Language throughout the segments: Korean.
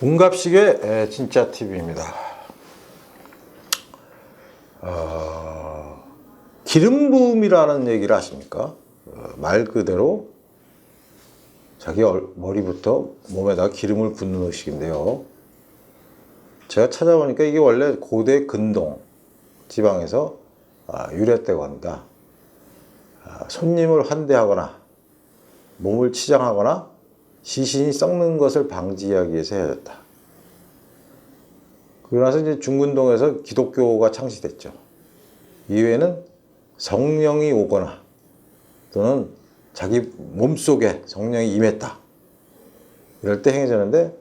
문갑식의 진짜 TV입니다. 기름 부음이라는 얘기를 아십니까? 말 그대로 자기 머리부터 몸에다가 기름을 붓는 의식인데요. 제가 찾아보니까 이게 원래 고대 근동 지방에서 유래됐다고 합니다. 손님을 환대하거나 몸을 치장하거나 시신이 썩는 것을 방지하기 위해서 해야겠다. 그러고 나서 이제 중근동에서 기독교가 창시됐죠. 이후에는 성령이 오거나 또는 자기 몸속에 성령이 임했다. 이럴 때 행해졌는데,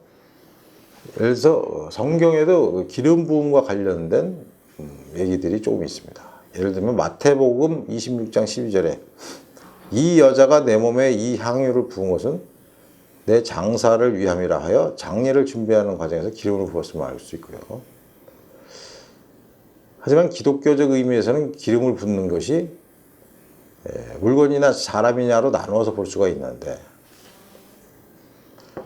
예를 들어서 성경에도 기름 부음과 관련된 얘기들이 조금 있습니다. 예를 들면 마태복음 26장 12절에 이 여자가 내 몸에 이 향유를 부은 것은 내 장사를 위함이라 하여 장례를 준비하는 과정에서 기름을 부었음을 알 수 있고요. 하지만 기독교적 의미에서는 기름을 붓는 것이 물건이나 사람이냐로 나누어서 볼 수가 있는데,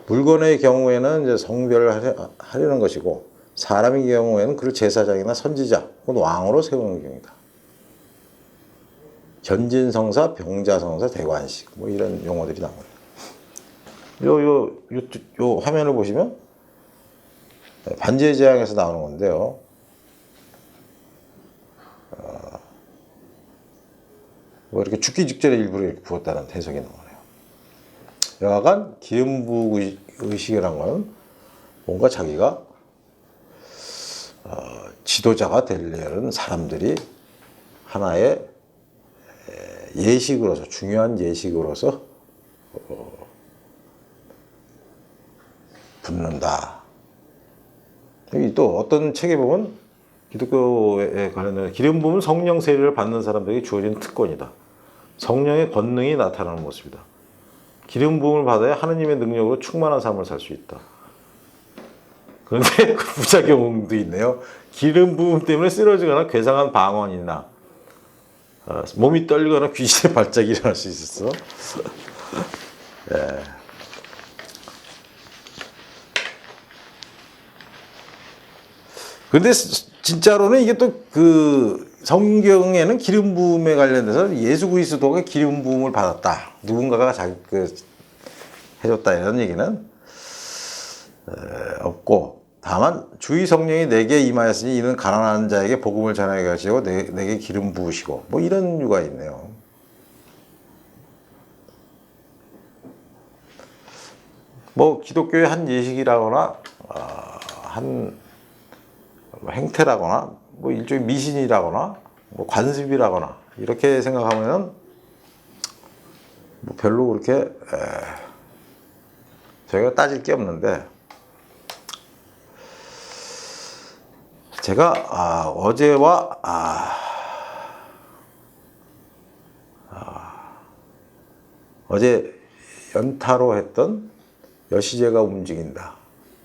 물건의 경우에는 이제 성별을 하려는 것이고, 사람의 경우에는 그를 제사장이나 선지자 혹은 왕으로 세우는 경우이다. 견진성사, 병자성사, 대관식 뭐 이런 용어들이 나옵니다. 요 화면을 보시면 반지의 제왕에서 나오는 건데요. 뭐 이렇게 죽기 직전에 일부러 이렇게 부었다는 해석이 나오네요. 여하간 기름 부음 의식이란 건 뭔가 자기가 지도자가 되려는 사람들이 하나의 예식으로서, 중요한 예식으로서 붓는다. 또 어떤 책에 보면 기독교에 관련된 기름 부음은 성령 세례를 받는 사람들에게 주어진 특권이다. 성령의 권능이 나타나는 모습이다. 기름 부음을 받아야 하느님의 능력으로 충만한 삶을 살 수 있다. 그런데 그 부작용도 있네요. 기름 부음 때문에 쓰러지거나 괴상한 방언이나 몸이 떨리거나 귀신의 발작이 일어날 수 있었어. 예. 근데 진짜로는 이게 또 그 성경에는 기름 부음에 관련돼서 예수 그리스도가 기름 부음을 받았다, 누군가가 자기 해줬다, 이런 얘기는 없고, 다만 주의 성령이 내게 임하였으니 이는 가난한 자에게 복음을 전하게 하시고 내게 기름 부으시고 뭐 이런 유가 있네요. 뭐 기독교의 한 예식이라거나 한 행태라거나 뭐 일종의 미신이라거나 뭐 관습이라거나 이렇게 생각하면은 뭐 별로 그렇게 저희가 따질 게 없는데, 제가 어제와 어제 연타로 했던 여시제가 움직인다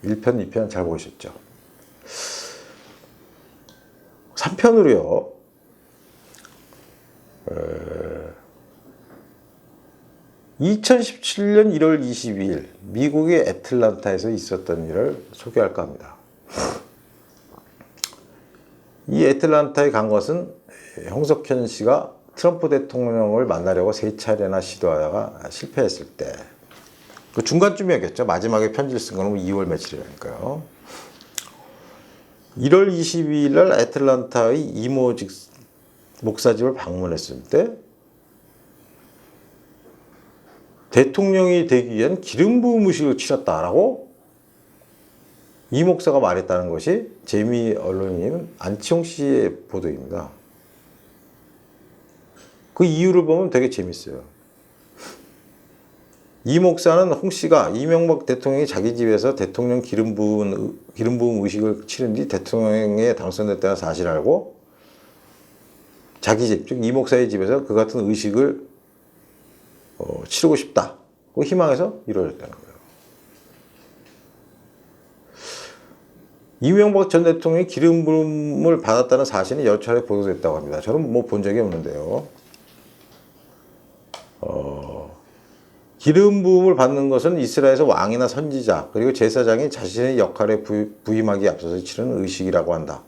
1편, 2편 잘 보셨죠? 3편으로요. 2017년 1월 22일 미국의 애틀란타에서 있었던 일을 소개할까 합니다. 이 애틀란타에 간 것은 홍석현 씨가 트럼프 대통령을 만나려고 3차례나 시도하다가 실패했을 때, 그 중간쯤이었겠죠. 마지막에 편지를 쓴 거는 2월 며칠이라니까요. 1월 22일 날 애틀란타의 이모 목사집을 방문했을 때 대통령이 되기 위한 기름 부음 의식을 치렀다라고 이 목사가 말했다는 것이 재미 언론인 안치홍 씨의 보도입니다. 그 이유를 보면 되게 재밌어요. 이 목사는 홍 씨가 이명박 대통령이 자기 집에서 대통령 기름 부음 의식을 치른 뒤 대통령에 당선됐다는 사실을 알고 자기 집, 즉 이 목사의 집에서 그 같은 의식을 치르고 싶다, 그 희망해서 이루어졌다는 거예요. 이명박 전 대통령이 기름 부음을 받았다는 사실이 여러 차례 보도됐다고 합니다. 저는 뭐 본 적이 없는데요. 기름 부음을 받는 것은 이스라엘에서 왕이나 선지자 그리고 제사장이 자신의 역할에 부임하기에 앞서서 치르는 의식이라고 한다.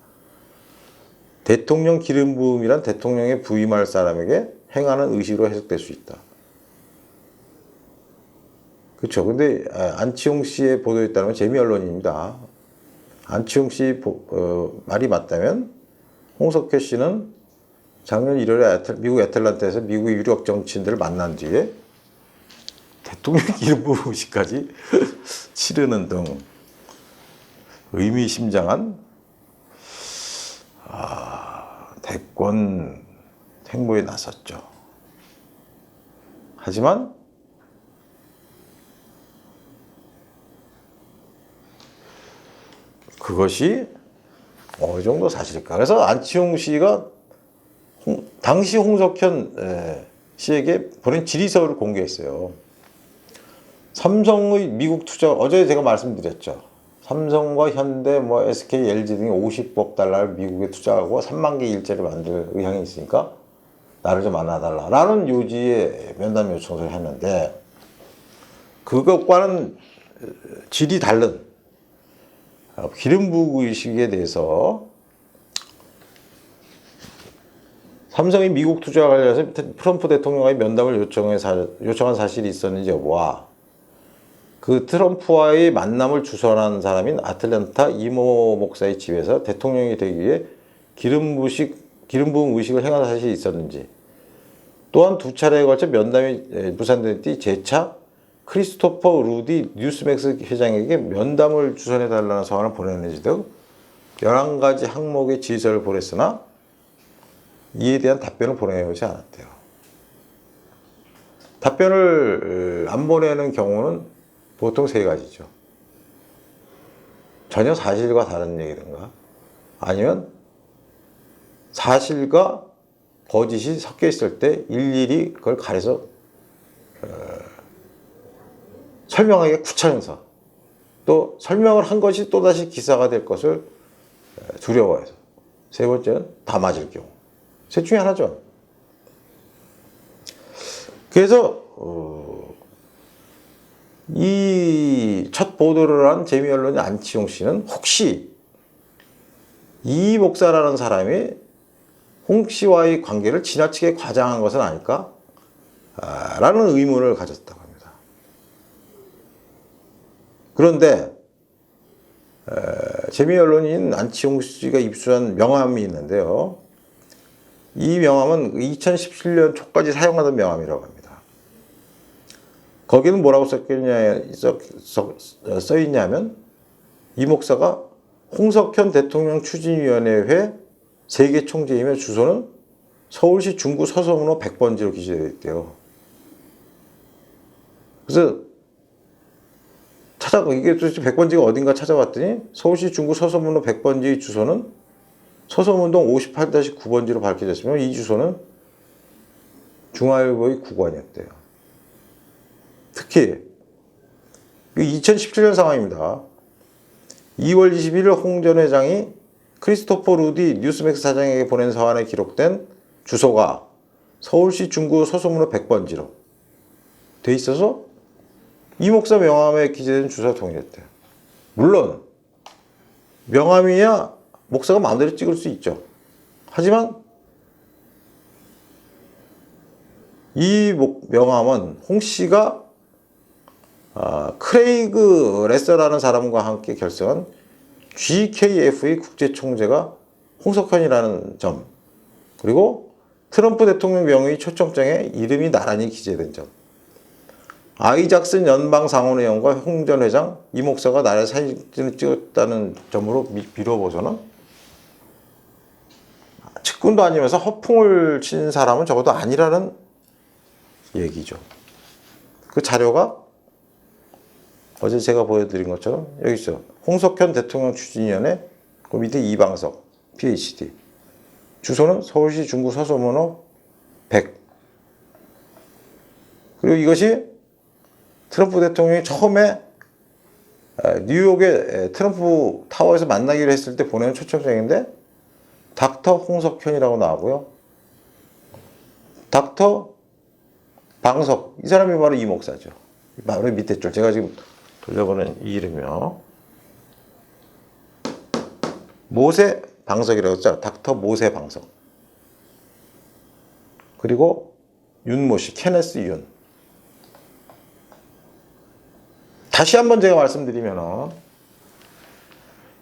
대통령 기름 부음이란 대통령에 부임할 사람에게 행하는 의식으로 해석될 수 있다. 그렇죠. 근데 안치홍 씨의 보도에 따르면 재미 언론입니다. 안치홍 씨 말이 맞다면 홍석현 씨는 작년 1월에 미국 애틀란타에서 미국의 유력 정치인들을 만난 뒤에 대통령 기름 부음 의식까지 치르는 등 의미심장한 대권 행보에 나섰죠. 하지만 그것이 어느 정도 사실일까? 그래서 안치홍 씨가 당시 홍석현 씨에게 보낸 질의서를 공개했어요. 삼성의 미국 투자, 어제 제가 말씀드렸죠. 삼성과 현대, SK, LG 등이 50억 달러를 미국에 투자하고 3만 개 일자리를 만들 의향이 있으니까 나를 좀 만나달라라는 요지의 면담 요청을 했는데 그것과는 질이 다른 기름 부음 의식에 대해서 삼성이 미국 투자와 관련해서 트럼프 대통령과의 면담을 요청한 사실이 있었는지 여부와 그 트럼프와의 만남을 주선한 사람인 아틀란타 이모 목사의 집에서 대통령이 되기 위해 기름 부음 의식을 행한 사실이 있었는지 또한 두 차례에 걸쳐 면담이 무산된 뒤 재차 크리스토퍼 루디 뉴스맥스 회장에게 면담을 주선해달라는 서한을 보냈는지 등 11가지 항목의 질서를 보냈으나 이에 대한 답변을 보내오지 않았대요. 답변을 안 보내는 경우는 보통 3가지죠. 전혀 사실과 다른 얘기든가 아니면 사실과 거짓이 섞여 있을 때 일일이 그걸 가려서 설명하기가 귀찮아서 또 설명을 한 것이 또다시 기사가 될 것을 두려워해서 3번째는 다 맞을 경우. 셋 중에 하나죠. 그래서 이 첫 보도를 한 재미 언론인 안치홍 씨는 혹시 이 목사라는 사람이 홍 씨와의 관계를 지나치게 과장한 것은 아닐까? 라는 의문을 가졌다고 합니다. 그런데 재미 언론인 안치홍 씨가 입수한 명함이 있는데요. 이 명함은 2017년 초까지 사용하던 명함이라고 합니다. 거기는 뭐라고 써 있냐면 이 목사가 홍석현 대통령 추진위원회 세계 총재이며 주소는 서울시 중구 서소문호 100번지로 기재되어 있대요. 그래서 이게 도대체 100번지가 어딘가 찾아봤더니 서울시 중구 서소문호 100번지의 주소는 서소문동 58-9번지로 밝혀졌으며 이 주소는 중앙일보의 구관이었대요. 특히 2017년 상황입니다. 2월 21일 홍 전 회장이 크리스토퍼 루디 뉴스맥스 사장에게 보낸 서한에 기록된 주소가 서울시 중구 서소문호 100번지로 돼 있어서 이 목사 명함에 기재된 주소와 동일했대요. 물론 명함이야 목사가 마음대로 찍을 수 있죠. 하지만 이 명함은 홍 씨가 크레이그 레서라는 사람과 함께 결성한 GKF의 국제총재가 홍석현이라는 점, 그리고 트럼프 대통령 명의 초청장에 이름이 나란히 기재된 점, 아이작슨 연방상원의원과 홍 전 회장, 이 목사가 나란히 사진을 찍었다는 점으로 빌어보서는 측근도 아니면서 허풍을 친 사람은 적어도 아니라는 얘기죠. 그 자료가 어제 제가 보여드린 것처럼 여기 있어요. 홍석현 대통령 추진위원회, 그 밑에 이방석, PhD. 주소는 서울시 중구 서소문호 100. 그리고 이것이 트럼프 대통령이 처음에 뉴욕의 트럼프 타워에서 만나기로 했을 때 보내는 초청장인데 닥터 홍석현이라고 나오고요. 닥터 방석, 이 사람이 바로 이 목사죠. 바로 밑에 줄. 제가 지금 돌려보는 이 이름이요. 모세 방석이라고 했죠. 닥터 모세 방석. 그리고 윤모 씨, 케네스 윤. 다시 한번 제가 말씀드리면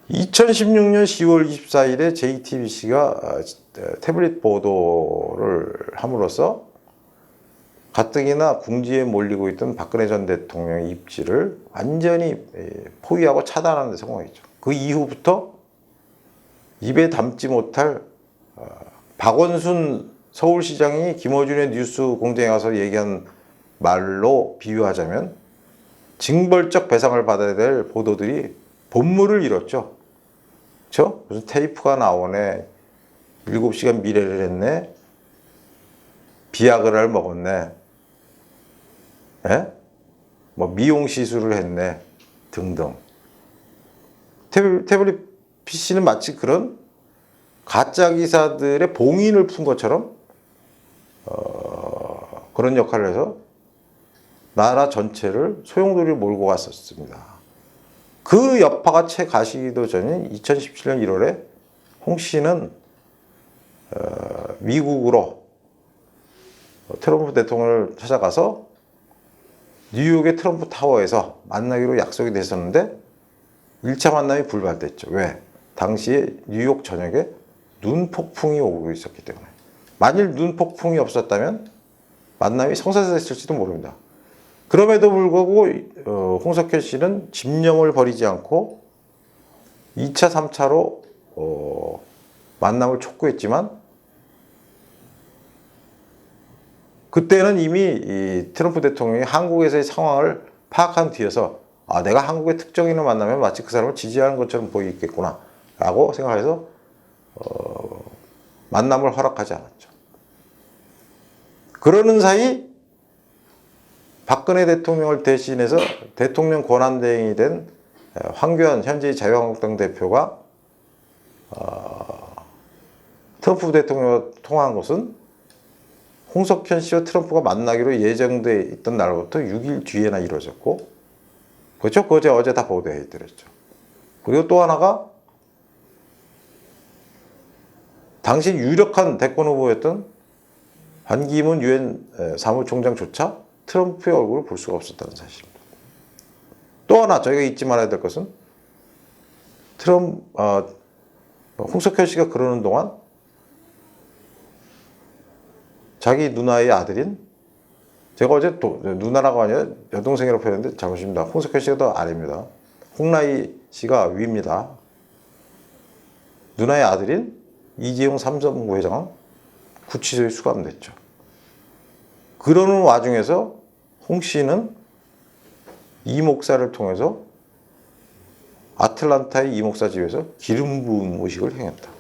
2016년 10월 24일에 JTBC가 태블릿 보도를 함으로써 가뜩이나 궁지에 몰리고 있던 박근혜 전 대통령의 입지를 완전히 포위하고 차단하는 데 성공했죠. 그 이후부터 입에 담지 못할 박원순 서울시장이 김어준의 뉴스 공장에 가서 얘기한 말로 비유하자면 징벌적 배상을 받아야 될 보도들이 본물을 잃었죠. 그렇죠? 무슨 테이프가 나오네, 7시간 미래를 했네, 비아그라를 먹었네, 예? 뭐 미용 시술을 했네 등등. 태블릿 PC는 마치 그런 가짜 기사들의 봉인을 푼 것처럼 그런 역할을 해서 나라 전체를 소용돌이로 몰고 갔었습니다. 그 여파가 채 가시기도 전인 2017년 1월에 홍 씨는 미국으로 트럼프 대통령을 찾아가서 뉴욕의 트럼프 타워에서 만나기로 약속이 됐었는데 1차 만남이 불발됐죠. 왜? 당시에 뉴욕 전역에 눈 폭풍이 오고 있었기 때문에. 만일 눈 폭풍이 없었다면 만남이 성사됐을지도 모릅니다. 그럼에도 불구하고 홍석현 씨는 집념을 버리지 않고 2차, 3차로 만남을 촉구했지만 그때는 이미 이 트럼프 대통령이 한국에서의 상황을 파악한 뒤에서 내가 한국의 특정인을 만나면 마치 그 사람을 지지하는 것처럼 보이겠구나 라고 생각해서 만남을 허락하지 않았죠. 그러는 사이 박근혜 대통령을 대신해서 대통령 권한대행이 된 황교안 현재의 자유한국당 대표가 트럼프 대통령과 통화한 것은 홍석현 씨와 트럼프가 만나기로 예정돼 있던 날부터 6일 뒤에나 이루어졌고, 그렇죠? 그거 제가 어제 다 보도해 드렸죠. 그리고 또 하나가 당시 유력한 대권 후보였던 반기문 유엔 사무총장조차 트럼프의 얼굴을 볼 수가 없었다는 사실입니다. 또 하나 저희가 잊지 말아야 될 것은 홍석현 씨가 그러는 동안 자기 누나의 아들인, 제가 어제 누나라고 아니라 여동생이라고 표현했는데 잘못입니다. 홍석현 씨가 더 아래입니다. 홍라희 씨가 위입니다. 누나의 아들인 이재용 삼성부 회장은 구치소에 수감됐죠. 그러는 와중에서 홍 씨는 이 목사를 통해서 아틀란타의 이 목사 집에서 기름 부음 의식을 행했다.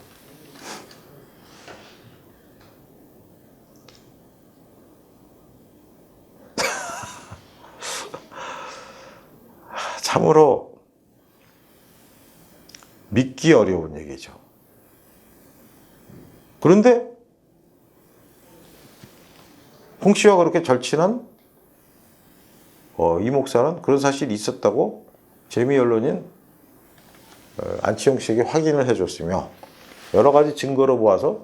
참으로 믿기 어려운 얘기죠. 그런데 홍 씨와 그렇게 절친한 이 목사는 그런 사실이 있었다고 재미 언론인 안치홍 씨에게 확인을 해줬으며, 여러 가지 증거로 보아서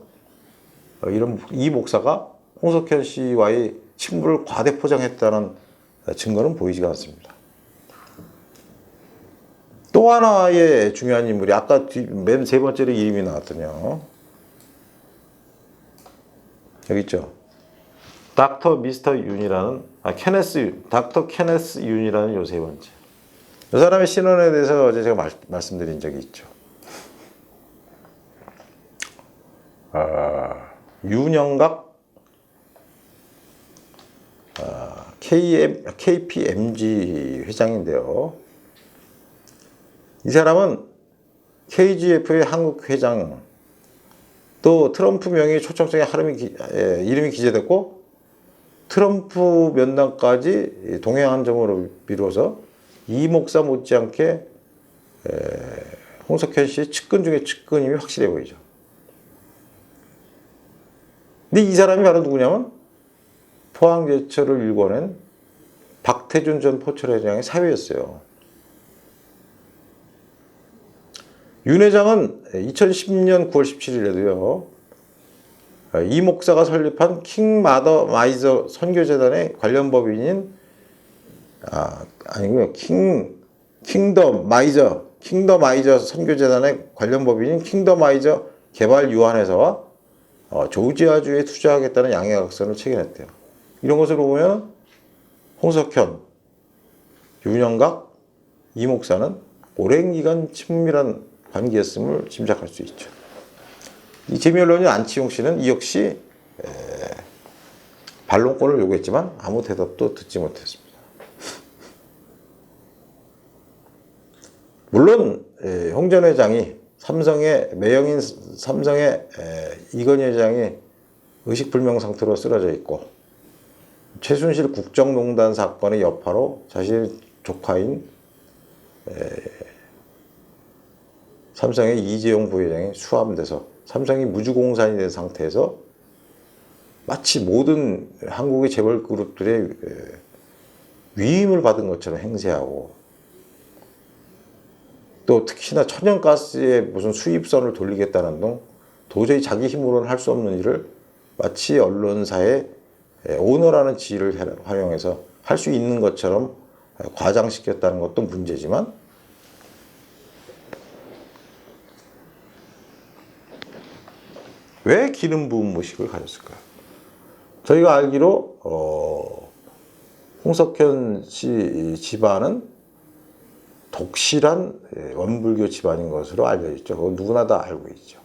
이 목사가 홍석현 씨와의 친분을 과대 포장했다는 증거는 보이지가 않습니다. 또 하나의 중요한 인물이 아까 맨 세 번째로 이름이 나왔더니요, 여기 있죠. 닥터 미스터 윤이라는 닥터 케네스 윤이라는 요 세 번째. 이 사람의 신원에 대해서 어제 제가 말씀드린 적이 있죠. 윤영각 KPMG 회장인데요. 이 사람은 KGF의 한국 회장, 또 트럼프 명의 초청장에 이름이 기재됐고 트럼프 면담까지 동행한 점으로 미뤄서 이 목사 못지않게 홍석현 씨의 측근 중에 측근임이 확실해 보이죠. 근데 이 사람이 바로 누구냐면 포항제철을 일궈낸 박태준 전 포철회장의 사위였어요. 윤 회장은 2010년 9월 17일에도요. 이 목사가 설립한 킹마더 마이저 선교재단의 관련 법인인 아니고요. 킹더 마이저 선교재단의 관련 법인인 킹더 마이저 개발유한회사와 조지아주에 투자하겠다는 양해각서를 체결했대요. 이런 것을 보면 홍석현, 윤영각, 이 목사는 오랜 기간 친밀한 관계였음을 짐작할 수 있죠. 이 재미언론인 안치홍 씨는 이 역시 반론권을 요구했지만 아무 대답도 듣지 못했습니다. 물론 홍 전 회장이 삼성의 매형인 삼성의 이건희 회장이 의식불명 상태로 쓰러져 있고 최순실 국정농단 사건의 여파로 자신의 조카인 삼성의 이재용 부회장이 수함돼서 삼성이 무주공산이 된 상태에서 마치 모든 한국의 재벌 그룹들의 위임을 받은 것처럼 행세하고 또 특히나 천연가스의 무슨 수입선을 돌리겠다는 등 도저히 자기 힘으로는 할 수 없는 일을 마치 언론사의 오너라는 지위를 활용해서 할 수 있는 것처럼 과장시켰다는 것도 문제지만 왜 기름 부음 의식을 가졌을까요? 저희가 알기로 홍석현 씨 집안은 독실한 원불교 집안인 것으로 알려져 있죠. 그건 누구나 다 알고 있죠.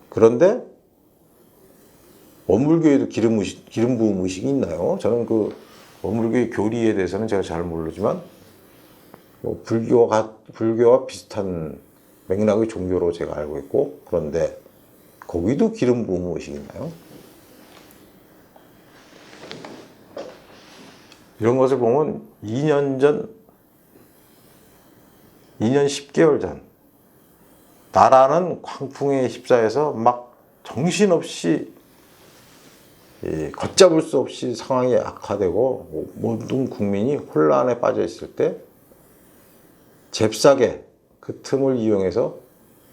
그런데 원불교에도 기름 부음 의식이 있나요? 저는 그 원불교의 교리에 대해서는 제가 잘 모르지만 뭐 불교와 비슷한 맥락의 종교로 제가 알고 있고, 그런데 거기도 기름 부음 의식이 있나요? 이런 것을 보면 2년 10개월 전 나라는 광풍에 휩싸여서 막 정신없이 걷잡을 수 없이 상황이 악화되고 모든 국민이 혼란에 빠져 있을 때 잽싸게 그 틈을 이용해서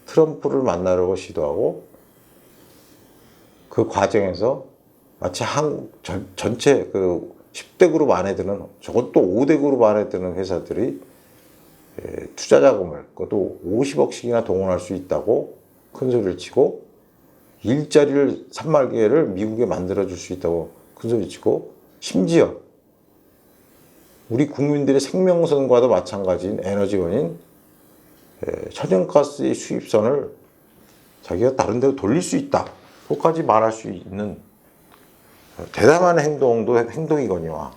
트럼프를 만나려고 시도하고 그 과정에서 마치 한국 전체 그 10대 그룹 안에 드는, 저것도 5대 그룹 안에 드는 회사들이 투자 자금을 그것도 50억씩이나 동원할 수 있다고 큰 소리를 치고 일자리를 3만 개를 미국에 만들어줄 수 있다고 큰 소리 치고 심지어 우리 국민들의 생명선과도 마찬가지인 에너지원인 천연가스의 수입선을 자기가 다른 데로 돌릴 수 있다 그것까지 말할 수 있는 대담한 행동이거니와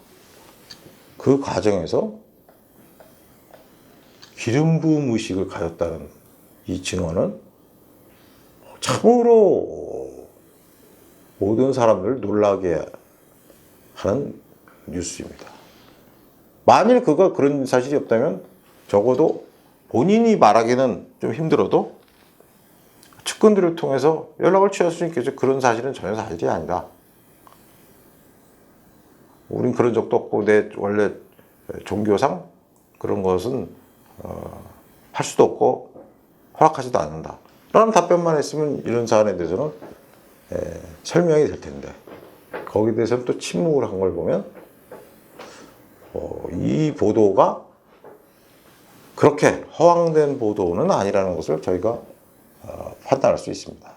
그 과정에서 기름 부음 의식을 가졌다는 이 증언은 참으로 모든 사람들을 놀라게 하는 뉴스입니다. 만일 그가 그런 사실이 없다면 적어도 본인이 말하기는 좀 힘들어도 측근들을 통해서 연락을 취할 수 있겠죠. 그런 사실은 전혀 사실이 아니다. 우린 그런 적도 없고 내 원래 종교상 그런 것은 할 수도 없고 허락하지도 않는다 라는 답변만 했으면 이런 사안에 대해서는 설명이 될 텐데 거기에 대해서는 또 침묵을 한 걸 보면 이 보도가 그렇게 허황된 보도는 아니라는 것을 저희가 판단할 수 있습니다.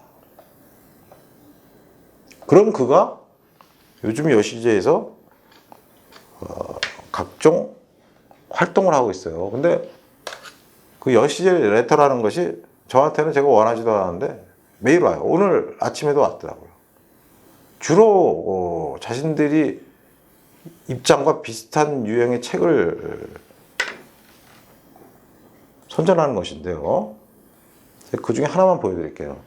그럼 그가 요즘 여시제에서 각종 활동을 하고 있어요. 근데 그 여시제 레터라는 것이 저한테는 제가 원하지도 않았는데 매일 와요. 오늘 아침에도 왔더라고요. 주로 자신들이 입장과 비슷한 유형의 책을 선전하는 것인데요. 그 중에 하나만 보여드릴게요.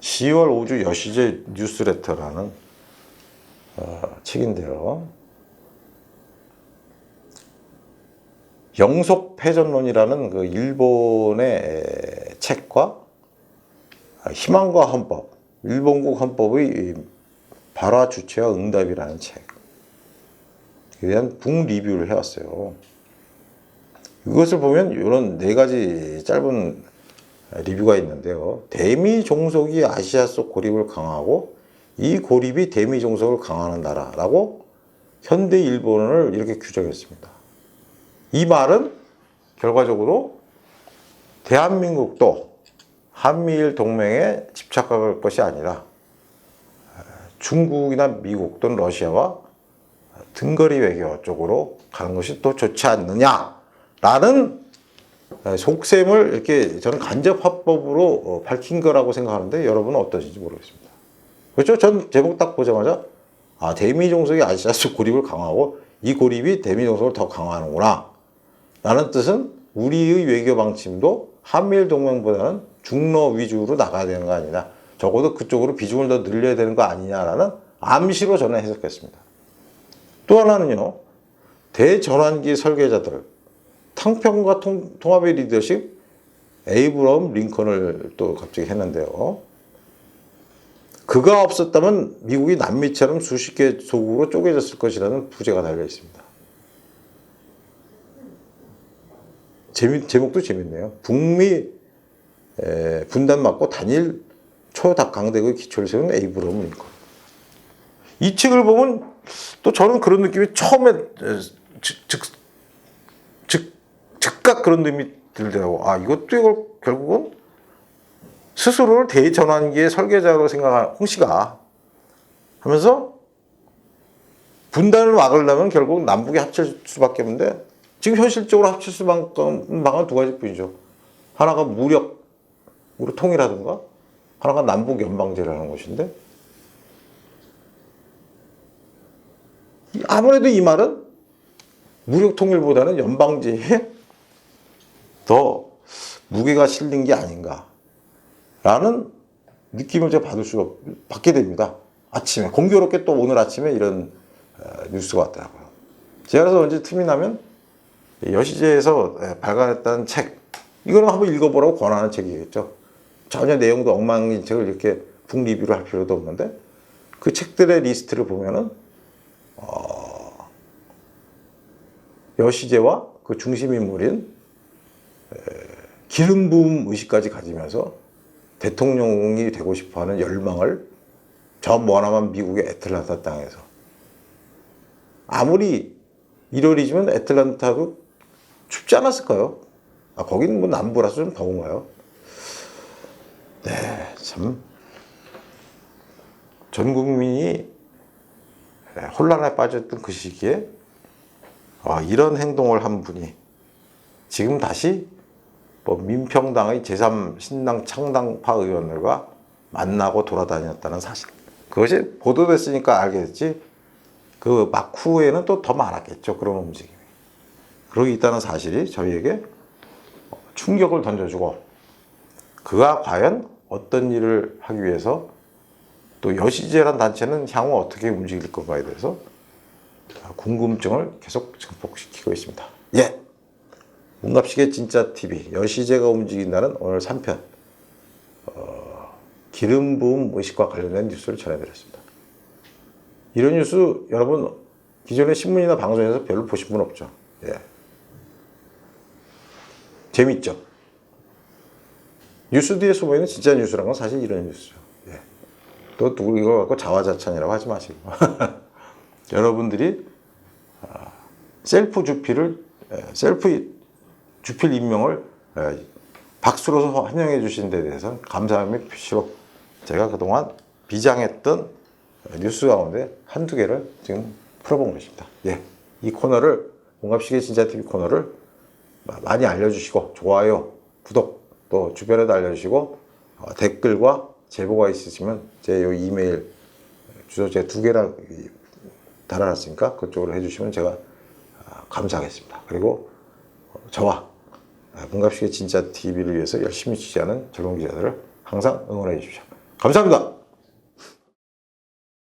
10월 5주 여시제 뉴스레터라는 책인데요. 영속패전론이라는 그 일본의 책과 희망과 헌법, 일본국 헌법의 발화 주체와 응답이라는 책에 대한 북 리뷰를 해왔어요. 이것을 보면 이런 네 가지 짧은 리뷰가 있는데요. 대미 종속이 아시아 속 고립을 강화하고 이 고립이 대미 종속을 강화하는 나라라고 현대 일본을 이렇게 규정했습니다. 이 말은 결과적으로 대한민국도 한미일 동맹에 집착할 것이 아니라 중국이나 미국 또는 러시아와 등거리 외교 쪽으로 가는 것이 또 좋지 않느냐라는 속셈을 이렇게 저는 간접 화법으로 밝힌 거라고 생각하는데 여러분은 어떠신지 모르겠습니다. 그렇죠? 전 제목 딱 보자마자 대미 종속이 아시아 속 고립을 강화하고 이 고립이 대미 종속을 더 강화하는구나 라는 뜻은 우리의 외교 방침도 한미일 동맹보다는 중러 위주로 나가야 되는 거 아니냐, 적어도 그쪽으로 비중을 더 늘려야 되는 거 아니냐라는 암시로 저는 해석했습니다. 또 하나는요, 대전환기 설계자들, 탕평과 통합의 리더십 에이브러함 링컨을 또 갑자기 했는데요. 그가 없었다면 미국이 남미처럼 수십 개 소국으로 쪼개졌을 것이라는 부제가 달려 있습니다. 제목도 재밌네요. 북미 분단 막고 단일 초강대국의 기초를 세운 에이브러함 링컨. 이 책을 보면 또 저는 그런 느낌이 처음에 즉각 그런 느낌이 들더라고. 이것도 결국은 스스로를 대전환기의 설계자로 생각한 홍씨가 하면서 분단을 막으려면 결국 남북이 합칠 수밖에 없는데 지금 현실적으로 합칠 수밖에 없는 방은 두 가지뿐이죠. 하나가 무력으로 통일하든가 하나가 남북 연방제라는 것인데 아무래도 이 말은 무력 통일보다는 연방제에 더 무게가 실린 게 아닌가라는 느낌을 제가 받게 됩니다. 아침에 공교롭게 또 오늘 아침에 이런 뉴스가 왔더라고요. 제가 그래서 언제 틈이 나면 여시제에서 발간했다는 책, 이거는 한번 읽어보라고 권하는 책이겠죠. 전혀 내용도 엉망인 책을 이렇게 북 리뷰를 할 필요도 없는데 그 책들의 리스트를 보면은 여시제와 그 중심 인물인 기름 부음 의식까지 가지면서 대통령이 되고 싶어하는 열망을 저 머나먼 미국의 애틀란타 땅에서, 아무리 1월이지만 애틀란타도 춥지 않았을까요? 거기는 뭐 남부라서 좀 더운가요? 네, 참 전 국민이 혼란에 빠졌던 그 시기에 이런 행동을 한 분이 지금 다시 민평당의 제3신당 창당파 의원들과 만나고 돌아다녔다는 사실, 그것이 보도됐으니까 알게 됐지 그 막 후에는 또 더 많았겠죠. 그런 움직임이 그러고 있다는 사실이 저희에게 충격을 던져주고, 그가 과연 어떤 일을 하기 위해서 또 여시제란 단체는 향후 어떻게 움직일 건가에 대해서 궁금증을 계속 증폭시키고 있습니다. 예, 문갑식의 진짜 TV 여시제가 움직인다는 오늘 3편 기름 부음 의식과 관련된 뉴스를 전해드렸습니다. 이런 뉴스 여러분 기존의 신문이나 방송에서 별로 보신 분 없죠? 예, 재밌죠? 뉴스 뒤에 숨어있는 진짜 뉴스란 건 사실 이런 뉴스죠. 예. 또 누구 이거 갖고 자화자찬이라고 하지 마시고 여러분들이 셀프 주필 임명을 박수로 환영해 주신 데 대해서 감사함의 표시로 제가 그동안 비장했던 뉴스 가운데 한두 개를 지금 풀어본 것입니다. 예. 이 코너를, 문갑식의 진짜TV 코너를 많이 알려주시고 좋아요, 구독, 또 주변에도 알려주시고 댓글과 제보가 있으시면 제 요 이메일 주소 제가 2개나 달아놨으니까 그쪽으로 해주시면 제가 감사하겠습니다. 그리고 저와 문갑식의 진짜TV를 위해서 열심히 취재하는 젊은 기자들을 항상 응원해 주십시오. 감사합니다.